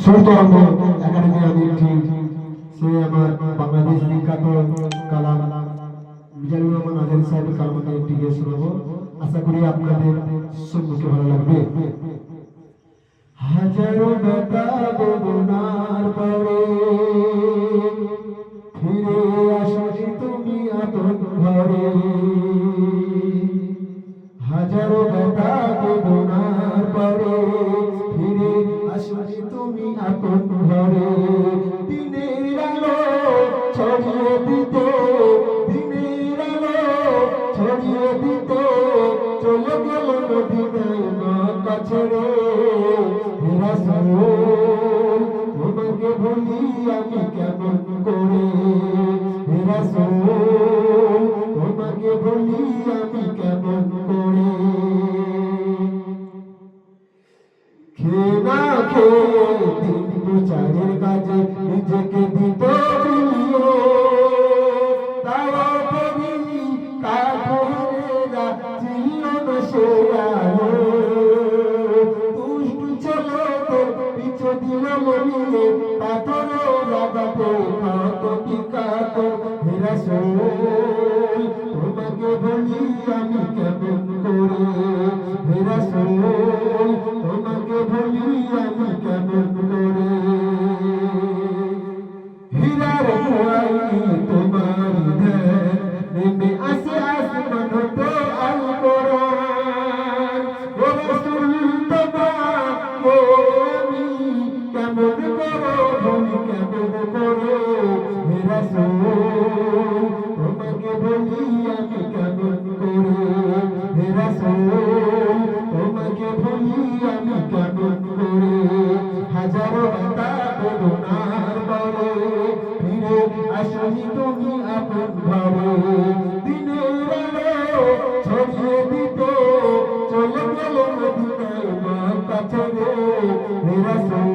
Surotrongo academy আমি সে আমার বাংলাদেশ বিখ্যাত কালাম মিজানুর রহমান আজারি সাহেবের কালামকে একটি গিয়ে শোনাবো। আশা করি আপনাদের সম্মুখে ভালো লাগবে। হাজারো ব্যথা বেদনার পরে ফিরে আসনি তুমি আপন ঘরে। হাজারো ব্যথা বেদনার পরে ফিরে আসনি তুমি আপন ঘরে। দিনের আলো ছড়িয়ে দিতে, দিনের আলো ছড়িয়ে দিতে চলে গেল মদিনায় মক্কা ছেড়ে। হে রাসূল তোমাকে ভুলি আমি কেমন করে। হে রাসূল তোমাকে ভুলি আমি কেমন করে। খেয়ে না খেয়ে দিন প্রচারের কাজে নিজেকে দিত বিলিয়ে। তাও কবি কাফেরেরা ছিল না সে আলো। দুষ্টু ছেলেদের পিছু দিল মলিয়ে পাথরের আঘাতে কত বিকাত। হে রাসূল তোমাকে বলি আমি কেমন করে। হে রাসূল তোমাকে বলি আমি কেমন করে। হীরার কুয়াই তোমার ধ্যান নেমে আসে আসমান হতে আল কোরআন। হে রাসূল তোমাকে আমি কেমন করে বলি কেমন করে। হে রাসূল তোমাকে বলি আমি কেমন করে। হে রাসূল তোমাকে বলি আমি কেমন করে। হাজারো ব্যথা বেদনার পরে ফিরে আসনি তুমি আপন ঘরে। দিনের আলো ছড়িয়ে দিতে চলে গেল মদিনায় মক্কা ছেড়ে। হে রাসূল